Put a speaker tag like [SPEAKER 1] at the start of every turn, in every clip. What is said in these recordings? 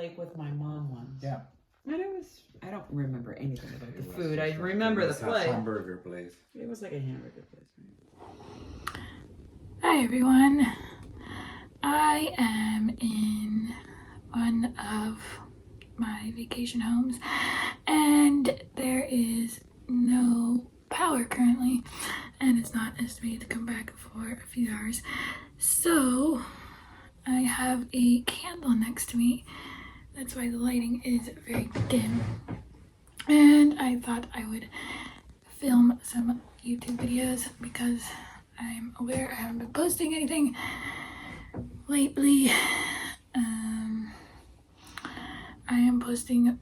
[SPEAKER 1] lake with my mom once.
[SPEAKER 2] Yeah.
[SPEAKER 1] And I don't remember anything about the
[SPEAKER 3] It was
[SPEAKER 1] food. I
[SPEAKER 3] just like-
[SPEAKER 1] remember
[SPEAKER 3] it
[SPEAKER 1] the
[SPEAKER 3] was a
[SPEAKER 1] place.
[SPEAKER 3] hamburger place.
[SPEAKER 1] It was like a hamburger place.
[SPEAKER 4] Hi everyone. I am in one of my vacation homes and there is no power currently and it's not estimated to come back for a few hours. So I have a candle next to me. That's why the lighting is very dim. And I thought I would film some YouTube videos because I'm aware I haven't been posting anything lately. I am posting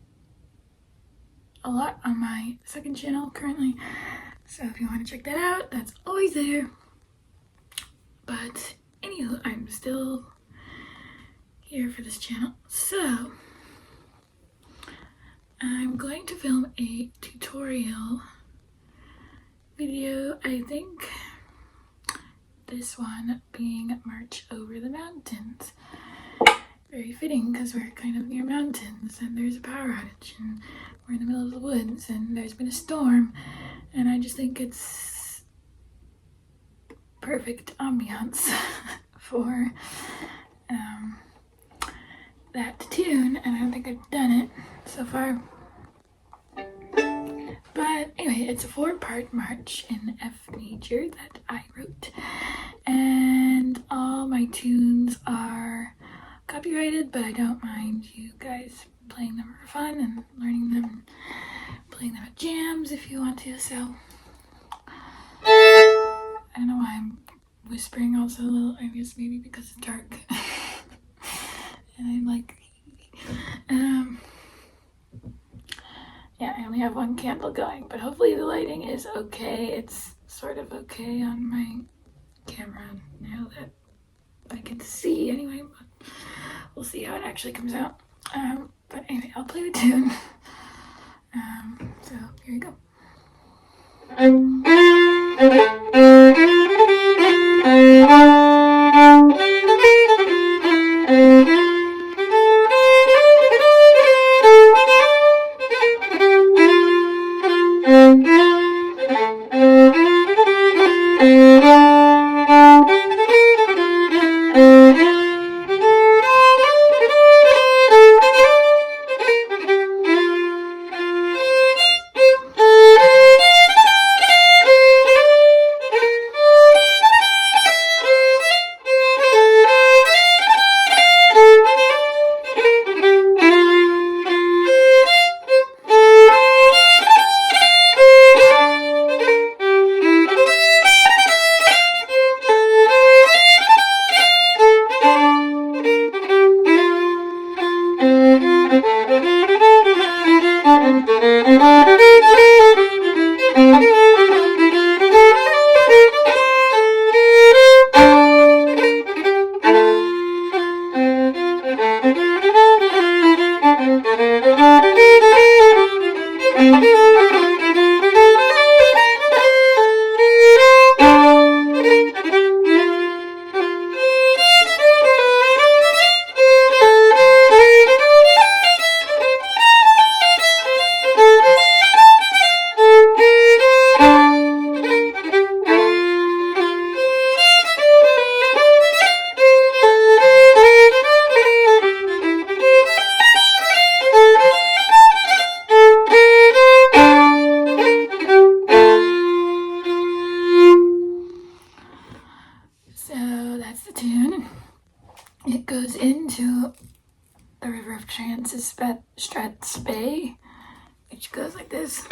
[SPEAKER 4] a lot on my second channel currently, so if you want to check that out, that's always there. But anywho, I'm still here for this channel, so I'm going to film a tutorial video. I think this one being March Over the Mountains. Very fitting because we're kind of near mountains and there's a power outage and we're in the middle of the woods and there's been a storm, and I just think it's perfect ambiance for that tune, and I don't think I've done it so far. But anyway, it's a 4-part march in F major that I wrote, and all my tunes are copyrighted, but I don't mind you guys playing them for fun and learning them and playing them at jams if you want to. So I don't know why I'm whispering also a little, I guess maybe because it's dark. And I'm like, yeah, I only have one candle going, but hopefully the lighting is okay. It's sort of okay on my camera now that I can see anyway, but we'll see how it actually comes out. But anyway, I'll play the tune. So here you go. So that's the tune. It goes into the River of Trance's Strath's Bay, which goes like this.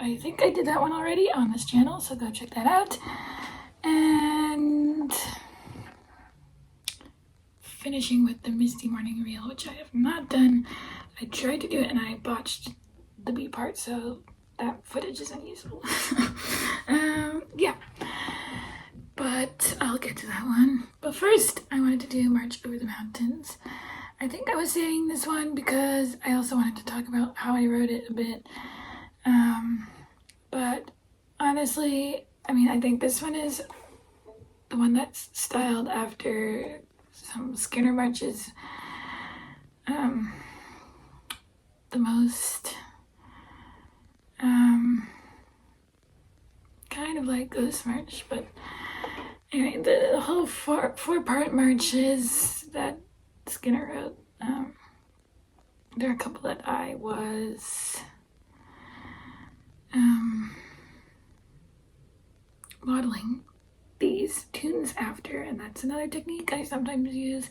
[SPEAKER 4] I think I did that one already on this channel, so go check that out. And finishing with the Misty Morning Reel, which I have not done. I tried to do it and I botched the B part, so that footage is unusable. Yeah, but I'll get to that one. But first, I wanted to do March Over the Mountains. I think I was saying this one because I also wanted to talk about how I wrote it a bit. But honestly, I mean, I think this one is the one that's styled after some Skinner marches. The most kind of like Ghost March, but anyway, the whole four-part marches that Skinner wrote, there are a couple that I was modeling these tunes after, and that's another technique I sometimes use.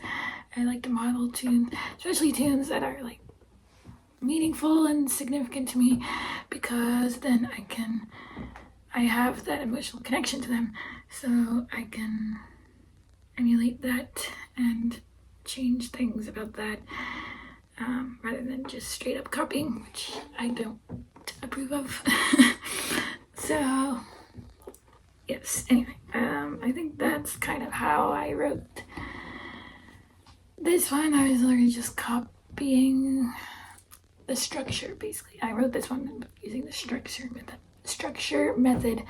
[SPEAKER 4] I like to model tunes, especially tunes that are like meaningful and significant to me, because then I have that emotional connection to them, so I can emulate that and change things about that, rather than just straight up copying, which I don't approve of. So yes, anyway, I think that's kind of how I wrote this one. I was literally just copying the structure, basically. I wrote this one using the structure method.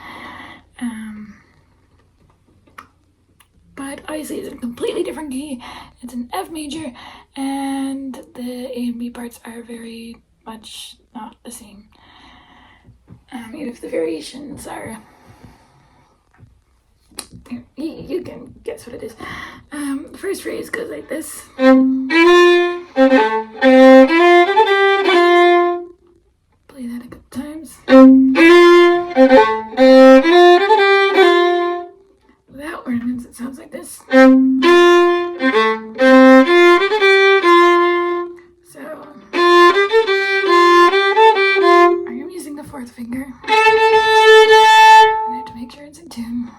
[SPEAKER 4] But obviously it's a completely different key. It's an F major, and the A and B parts are very much not the same. Even if the variations are, you can guess what it is. The first phrase goes like this. Play that a couple times. Without ornaments, it sounds like this. So, I am using the fourth finger. I have to make sure it's in tune.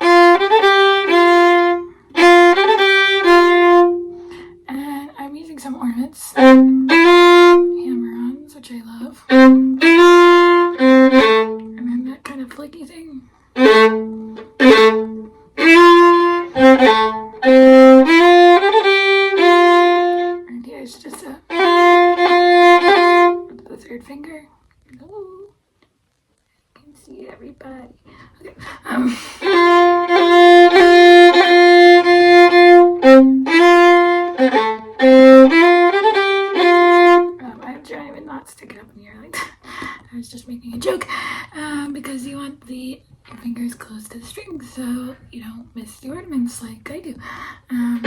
[SPEAKER 4] And I'm using some ornaments. Hammer-ons, which I love. And then that kind of flicky thing. And here's just the third finger. Oh, you can see everybody. Okay. I'm trying to not stick it up in the air like that. I was just making a joke, because you want the fingers close to the string so you don't miss the ornaments like I do. And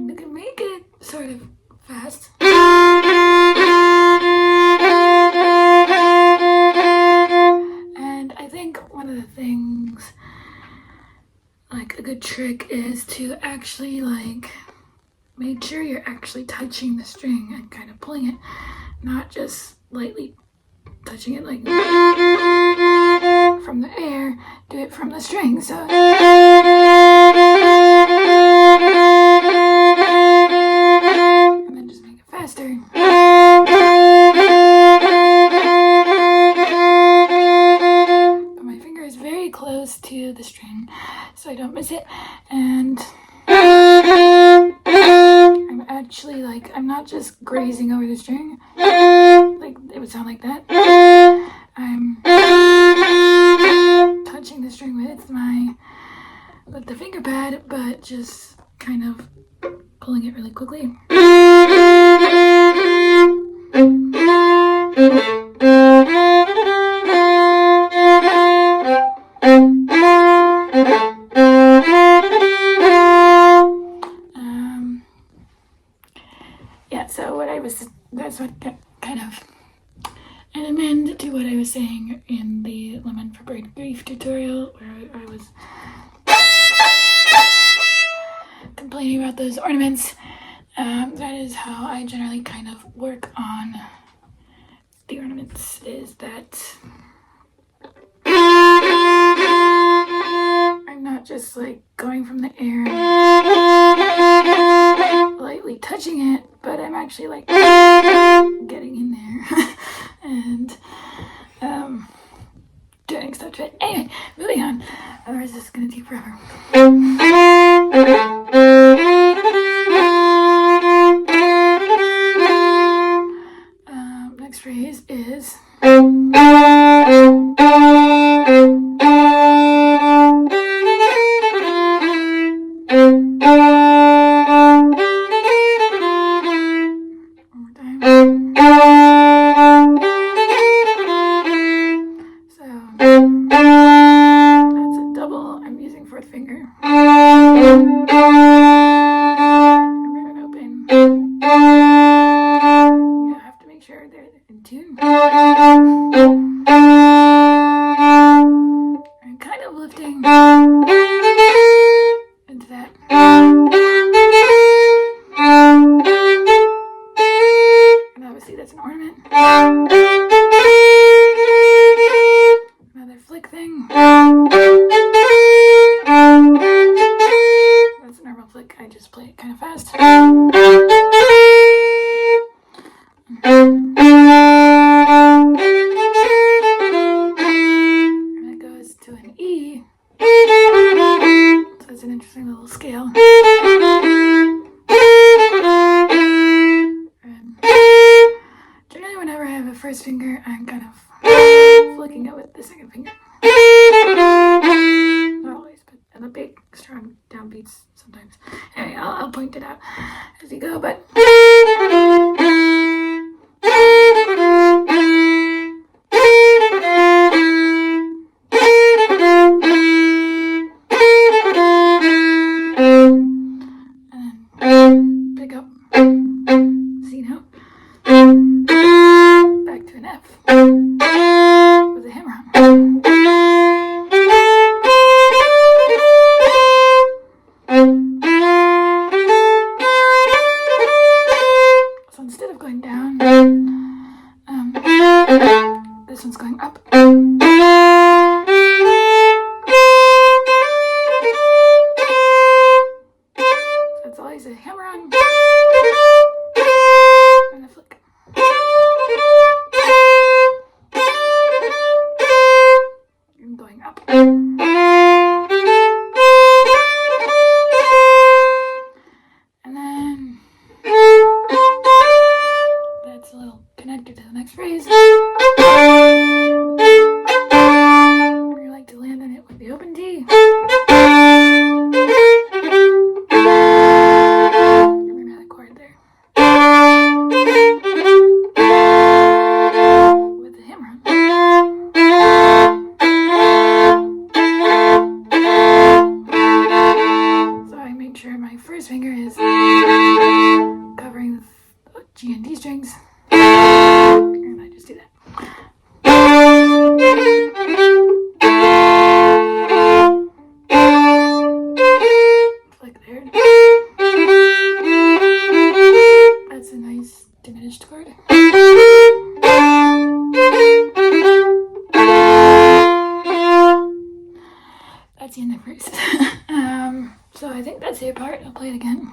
[SPEAKER 4] you can make it sort of fast. And I think one of the things, like a good trick, is to actually like make sure you're actually touching the string and kind of pulling it, not just lightly touching it like from the air. Do it from the string. So and then just make it faster. But my finger is very close to the string so I don't miss it, and I'm actually like, I'm not just grazing over the string, like it would sound like that. I'm touching the string with the finger pad, but just kind of pulling it really quickly. Yeah, so that's what kind of an amend to what I was saying in the Lament for Bird Grief tutorial, where I was complaining about those ornaments. That is how I generally kind of work on the ornaments, is that I'm not just like going from the air and lightly touching it, but I'm actually like getting in there and doing stuff to it. Anyway, moving on, otherwise this is gonna take forever. next phrase is fourth finger. And leave it open. You have to make sure they're in tune. And kind of lifting into that. And obviously that's an ornament. Another flick thing. That's a normal flick. I just play it kind of fast. And it goes to an E. So it's an interesting little scale. And generally whenever I have a first finger, I'm kind of flicking it with the second finger. Not always, but and the big, strong downbeats sometimes. Anyway, I'll point it out as you go, but and pick up C note, back to an F with a hammer on. So instead of going down, this one's going up. So it's always a hammer on and a flick. And going up. And then that's a little connected to the next phrase. We like to land on it with the open T. We're gonna chord there. With the hammer. So I made sure my first finger is covering the G and D strings. And I just do that. Like there. That's a nice diminished chord. That's the end of the verse. So I think that's the part. I'll play it again.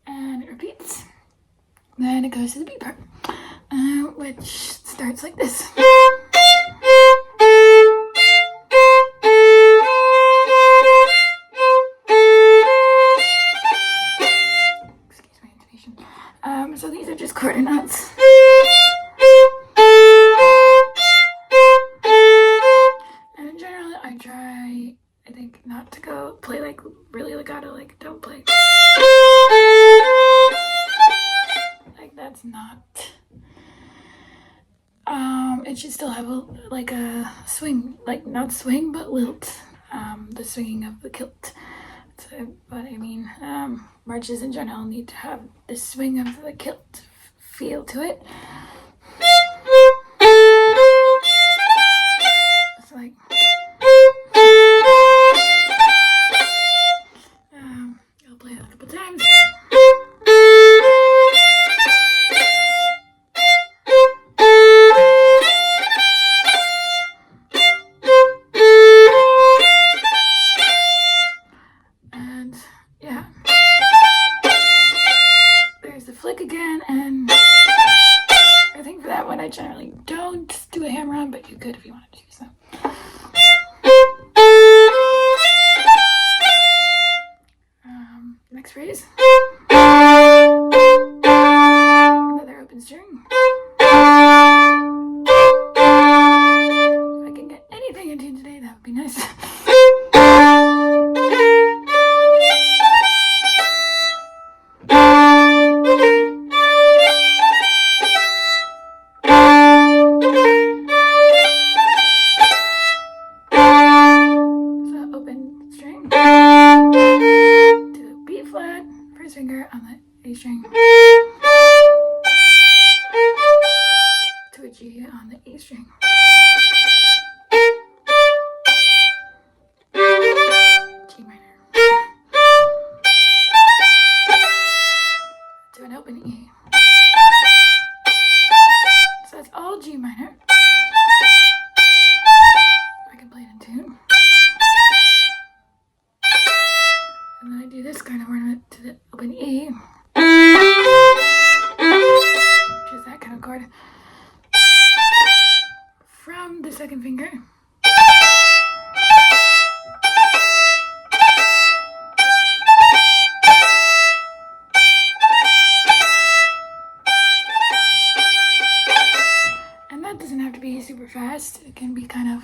[SPEAKER 4] And it repeats. Then it goes to the B part, which starts like this. Excuse my intonation. So these are just quarter notes. And in general, I try, I think, not to go play like really legato, like don't play. Like that's not. It should still have a swing, like not swing but lilt. The swinging of the kilt. So, but I mean, marches in general need to have the swing of the kilt feel to it. It's like. I'll play it a couple times. And yeah, there's the flick again, and one I generally don't do a hammer on, but you could if you wanted to. So. Next phrase. Another open string. If I can get anything into today, that would be nice. Finger on the A string to a G on the A string. G minor to an open E. So that's all G minor. I can play it in tune. And then I do this kind of ornament to the open E, which is that kind of chord, from the second finger. And that doesn't have to be super fast, it can be kind of.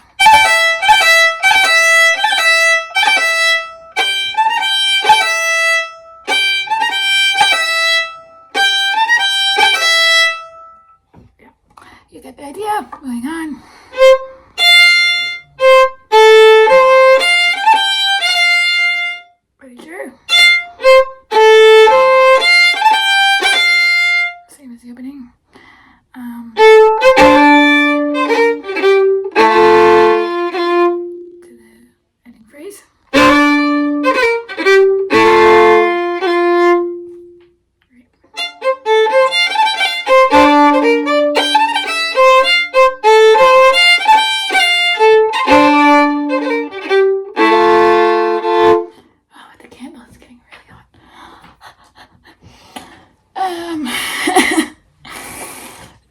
[SPEAKER 4] You get the idea. Moving on. Pretty sure. Same as the opening. To the ending phrase.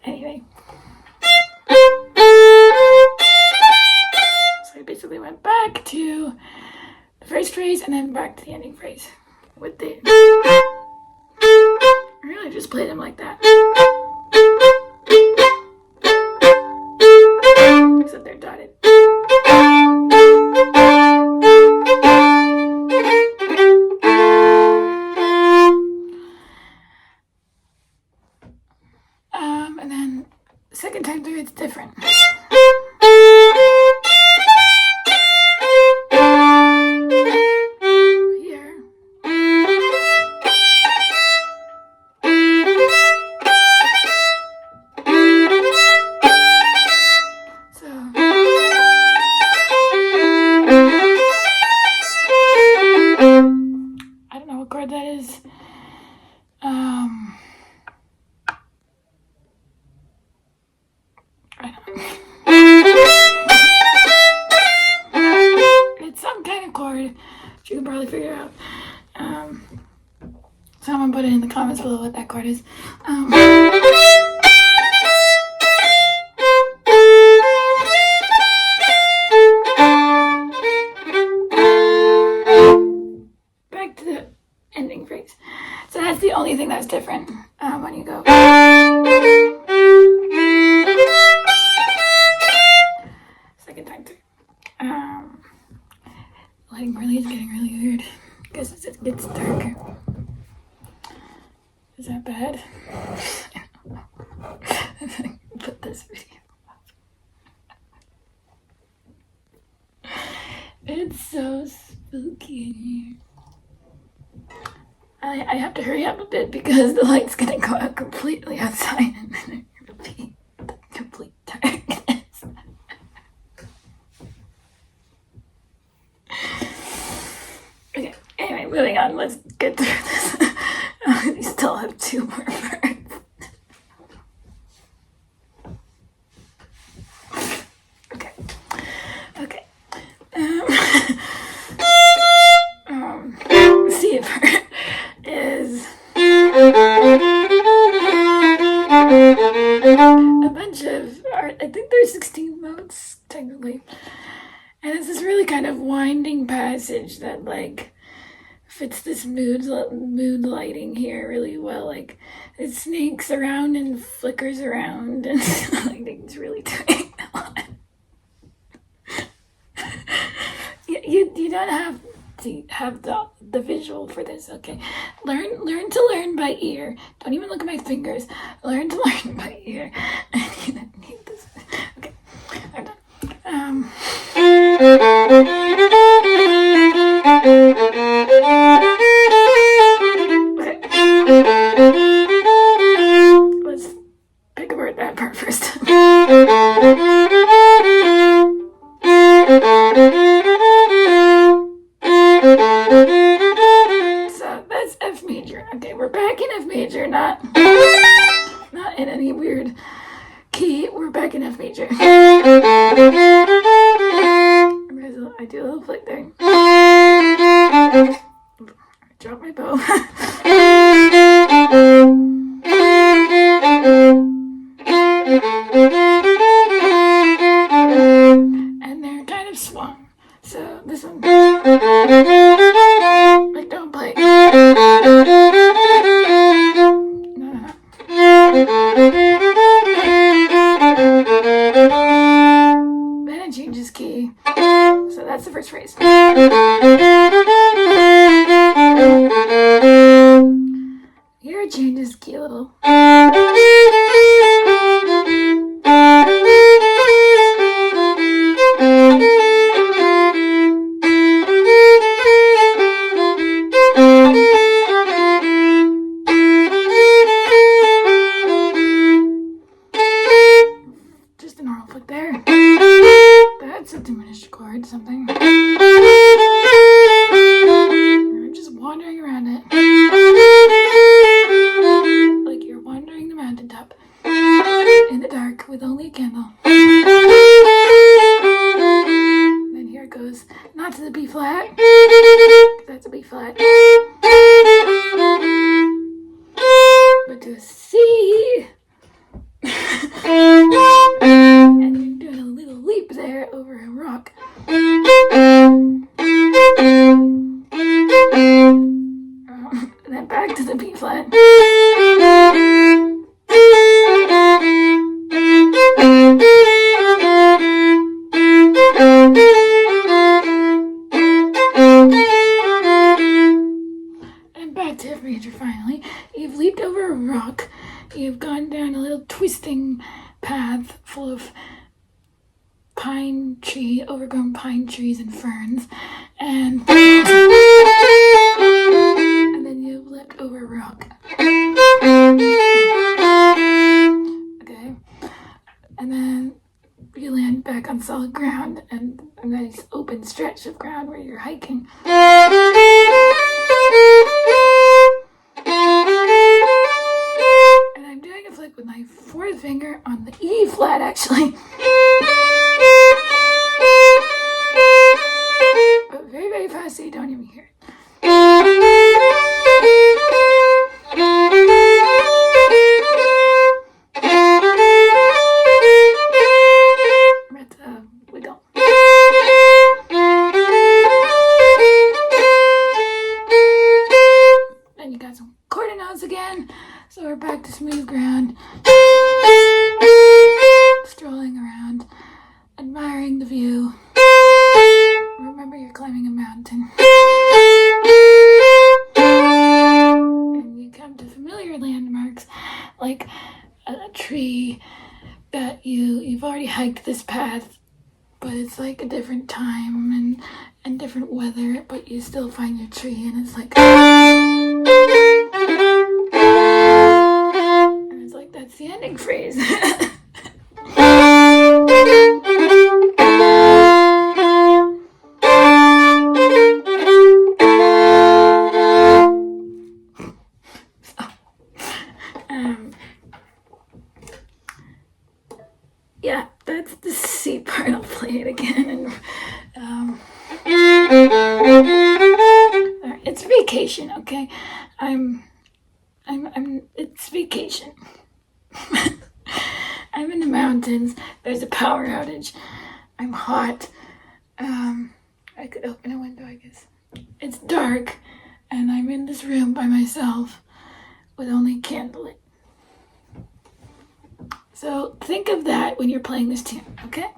[SPEAKER 4] Anyway. So I basically went back to the first phrase and then back to the ending phrase with the. I really just played them like that. Except they're dotted. And then the second time through, it's different. Here. So. I don't know what chord that is. It's some kind of chord, which you can probably figure out. Someone put it in the comments below what that chord is. Back to the ending phrase. So that's the only thing that's different when you go. Second time through. Lighting really is getting really weird. I guess as it gets darker. Is that bad? Put this video up. It's so spooky in here. I have to hurry up a bit because the light's gonna go out completely outside and then it'll be complete darkness. Okay, anyway, moving on. Let's get through this. We still have 2 more parts. Okay. C part is a bunch bunch of art. I think there's 16 notes technically, and it's this really kind of winding passage that like fits this mood lighting here really well. Like it snakes around and flickers around, and like it's really doing a lot. You don't have to have the visual for this, okay? Learn to learn by ear. Don't even look at my fingers. Learn to learn by ear. You don't need this. Okay, I'm done. Okay. Let's pick apart that part first. So that's F major. Okay, we're back in F major, not in any weird key. We're back in F major. I do a little flick there. Drop my bow. And they're kind of swung. So this one, like don't play. No. Then it changes key. So that's the first phrase. Here it changes key a little. Just a normal flick there. That's a diminished chord, something. I'm just wandering around it. Like you're wandering the mountaintop in the dark with only a candle. And then here it goes, not to the B flat. That's a B flat. But to a C. And you're doing a little leap there over a rock. And then back to the B flat. And back to F major finally. You've leaped over a rock. You've gone down a little twisting path full of overgrown pine trees and ferns, and then you leapt over a rock. Okay, and then you land back on solid ground and a nice open stretch of ground where you're hiking. And I'm doing a flick with my fourth finger on the E flat, actually. But very, very fast so you don't even hear it. Let's wiggle. And you got some quarter notes again. So we're back to smooth ground. Strolling around, admiring the view. Remember you're climbing a mountain. And you come to familiar landmarks like a tree that you've already hiked this path, but it's like a different time and different weather, but you still find your tree and it's like and it's like that's the ending phrase. Yeah, that's the C part. I'll play it again. And it's vacation, okay? It's vacation. I'm in the mountains. There's a power outage. I'm hot. I could open a window, I guess. It's dark, and I'm in this room by myself with only candlelit. So think of that when you're playing this tune, okay?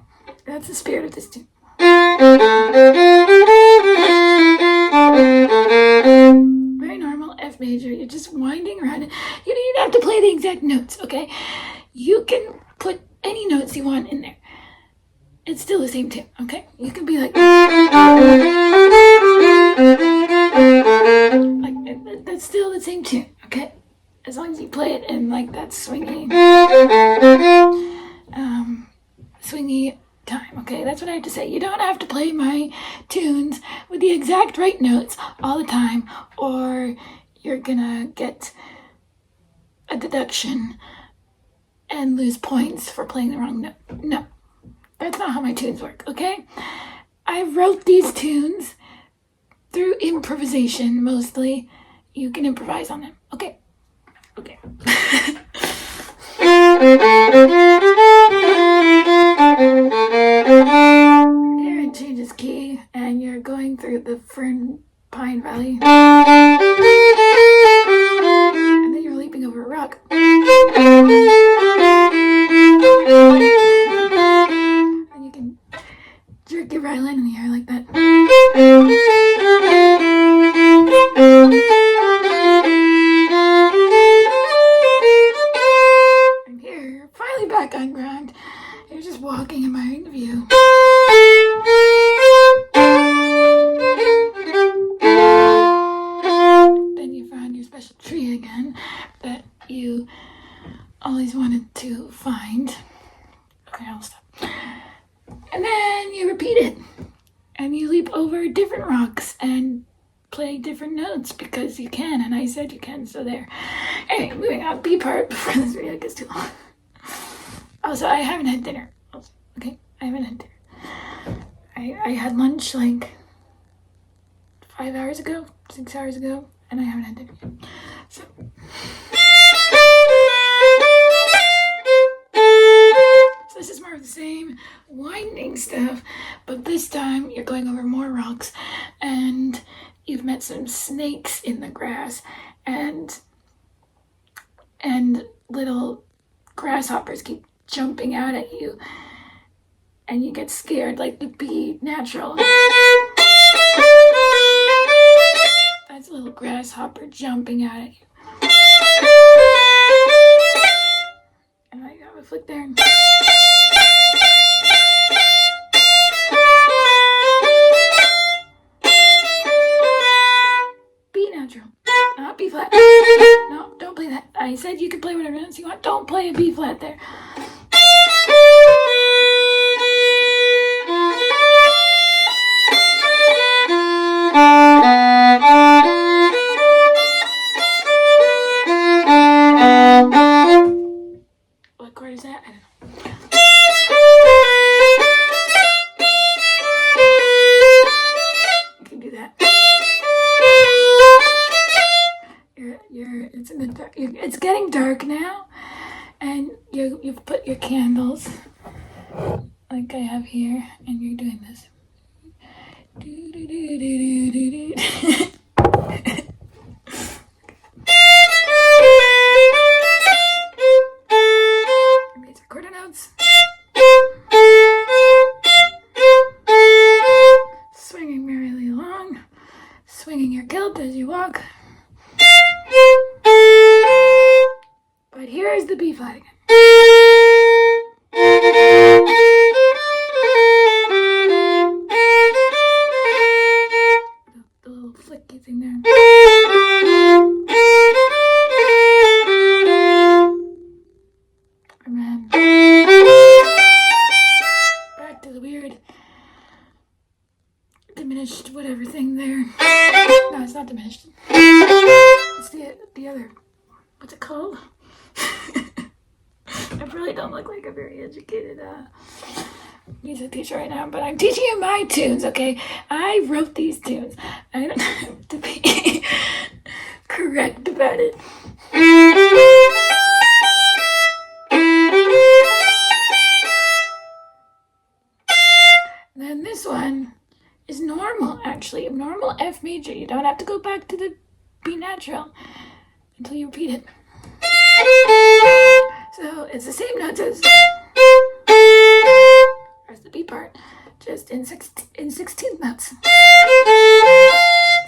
[SPEAKER 4] That's the spirit of this tune. Very normal F major. You're just winding around it. You don't even have to play the exact notes, okay? You can put any notes you want in there. It's still the same tune, okay? You can be like that's still the same tune, okay? As long as you play it in like that swingy time, okay? That's what I have to say. You don't have to play my tunes with the exact right notes all the time, or you're gonna get a deduction and lose points for playing the wrong note. No, that's not how my tunes work, okay? I wrote these tunes through improvisation, mostly. You can improvise on them, okay? Okay. Here it changes key, and you're going through the Fern Pine Valley. And then you're leaping over a rock. And you can jerk your violin in the air like that. And here, you're finally back on ground. You're just walking, admiring the view. Then you found your special tree again that you always wanted to find. Okay, I'll stop. And then you repeat it. And you leap over different rocks and play different notes because you can, and I said you can, so there. Anyway, moving on. B part before this video gets too long. Also, I haven't had dinner. Okay, I haven't had dinner. I had lunch like 5 hours ago, 6 hours ago, and I haven't had dinner yet. So this is more of the same winding stuff, but this time you're going over more rocks, and you've met some snakes in the grass, and little grasshoppers keep jumping out at you, and you get scared, like to be natural. That's a little grasshopper jumping out at you. And I got a flick there. Be natural, not B flat. No, don't play that. I said you can play whatever else you want. Don't play a B flat there. What chord is that? I don't know. You can do that. It's getting dark now, and you've put your candles like I have here, and you're doing this. These are quarter notes. Swinging merrily along, swinging your kilt as you walk. But here's the B flat again. The little flicky thing there. And then back to the weird diminished whatever thing there. No, it's not diminished. It's the other. What's it called? I really don't look like a very educated music teacher right now, but I'm teaching you my tunes, okay? I wrote these tunes. I don't have to be correct about it. actually a normal F major. You don't have to go back to the B natural until you repeat it. So it's the same notes as the B part, just in 16th notes.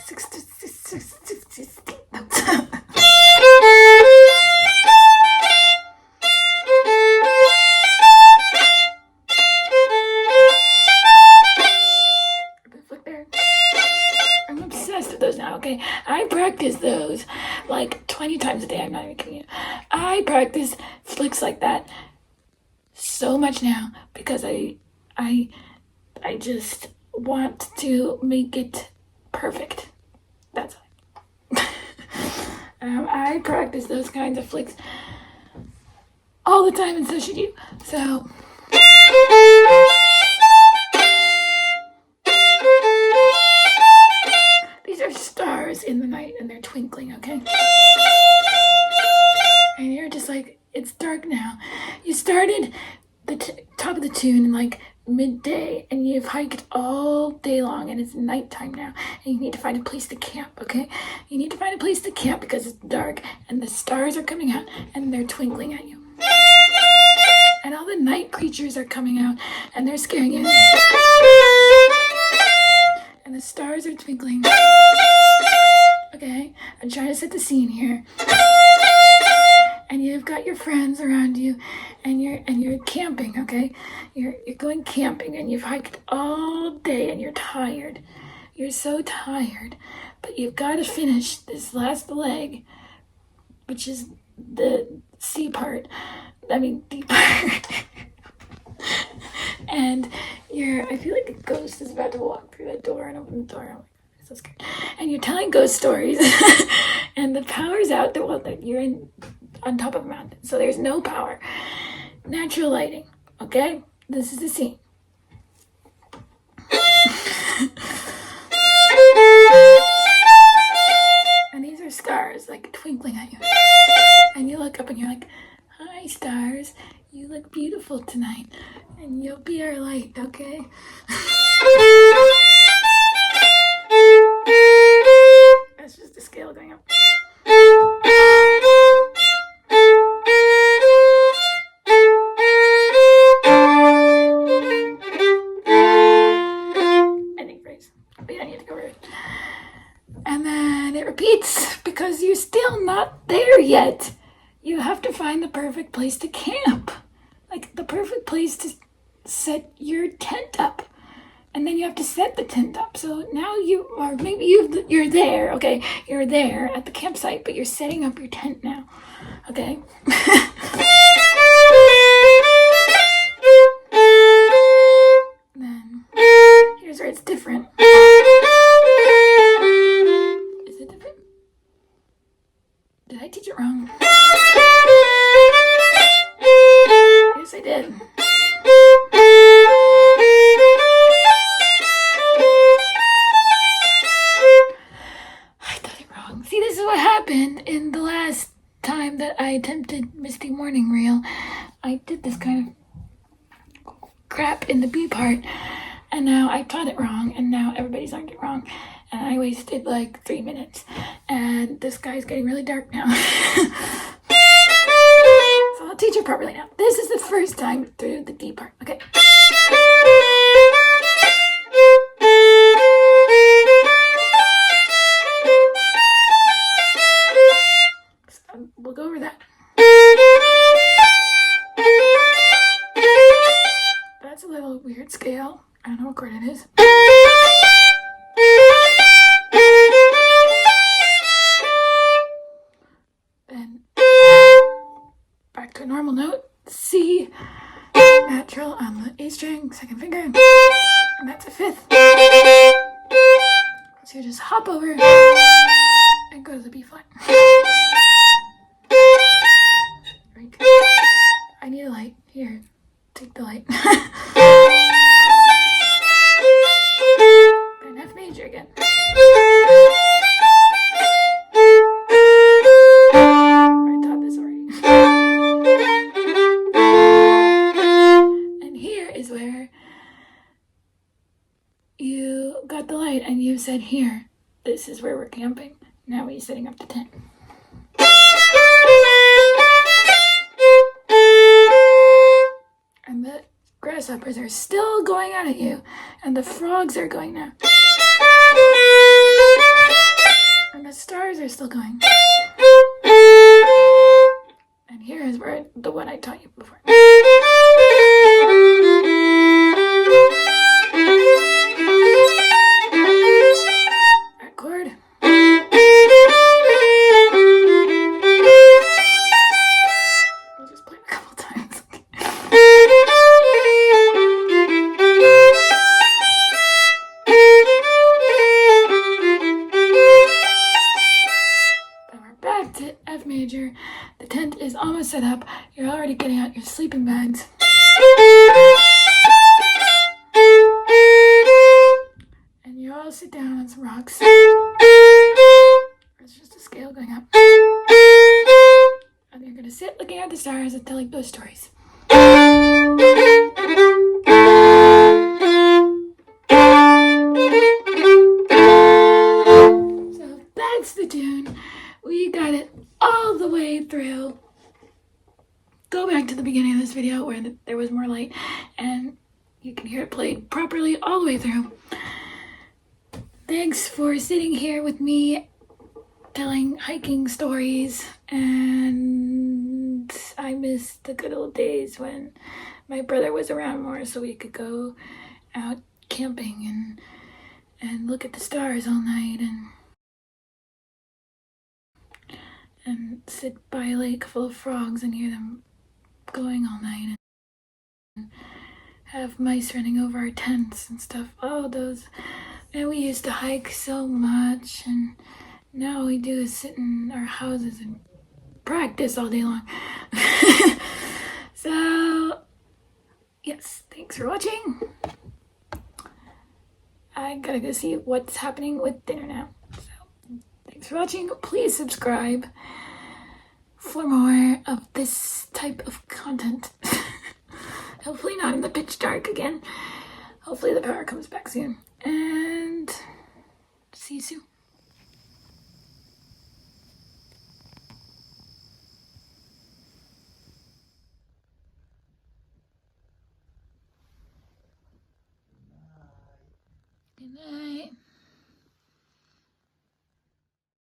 [SPEAKER 4] 16th notes. Flick there. I'm obsessed with those now, okay? I practice those like 20 times a day. I'm not even kidding you. I practice flicks like that so much now because I just want to make it perfect. That's why. I practice those kinds of flicks all the time, and so should you. So these are stars in the night and they're twinkling, okay? And you're just like, it's dark now. You started the top of the tune in like midday and you've hiked all day long and it's nighttime now and you need to find a place to camp, okay? You need to find a place to camp because it's dark and the stars are coming out and they're twinkling at you. And all the night creatures are coming out and they're scaring you. And the stars are twinkling. Okay, I'm trying to set the scene here. And you've got your friends around you and you're camping, okay? You're going camping and you've hiked all day and you're tired. You're so tired. But you've got to finish this last leg, which is the C part. I mean, D part. And I feel like a ghost is about to walk through that door and open the door. Oh my God, I'm so scared. And you're telling ghost stories and the power's out. You're on top of a mountain, so there's no power. Natural lighting, okay? This is the scene. And these are stars, like, twinkling at you. And you look up and you're like, hi, stars. You look beautiful tonight. And you'll be our light, okay? That's just the scale going up. Ending phrase. But yeah, I need to go over it. And then it repeats because you're still not there yet. You have to find the perfect place to camp. Like the perfect place to set your tent up. And then you have to set the tent up. So now you're there, okay? You're there at the campsite, but you're setting up your tent now, okay? Then here's where it's different. Is it different? Did I teach it wrong? Yes, I did. I got it wrong. See, this is what happened in the last time that I attempted Misty Morning Reel. I did this kind of crap in the B part, and now I taught it wrong, and now everybody's learned it wrong. And I wasted like 3 minutes, and this guy's getting really dark now. So I'll teach it properly now. This is the first time through the D part, okay? So we'll go over that. That's a little weird scale. I don't know what chord it is. Then back to a normal note. C natural on the A string, second finger, and that's a fifth. So you just hop over and go to the B flat. Right. I need a light. Here, take the light. Then F major again. I taught this already. And here is where you got the light. outside and you said, here, this is where we're camping. Now we're setting up the tent. And the grasshoppers are still going out at you. And the frogs are going now. And the stars are still going. And here is where the one I taught you before. That chord. I'll just play it a couple times. Then we're back to F major. The tent is almost set up. You're already getting out your sleeping bags. And you all sit down on some rocks. It's just a scale going up. And you're gonna sit looking at the stars and telling those stories. So that's the tune. We got it all the way through. Go back to the beginning of this video where there was more light and you can hear it played properly all the way through. Thanks for sitting here with me telling hiking stories, and I miss the good old days when my brother was around more so we could go out camping and look at the stars all night and sit by a lake full of frogs and hear them going all night and have mice running over our tents and stuff. Oh, those. And we used to hike so much, and now all we do is sit in our houses and practice all day long. So, yes, thanks for watching. I gotta go see what's happening with dinner now. So, thanks for watching. Please subscribe for more of this type of content. Hopefully not in the pitch dark again. Hopefully the power comes back soon. And see you soon. Good night.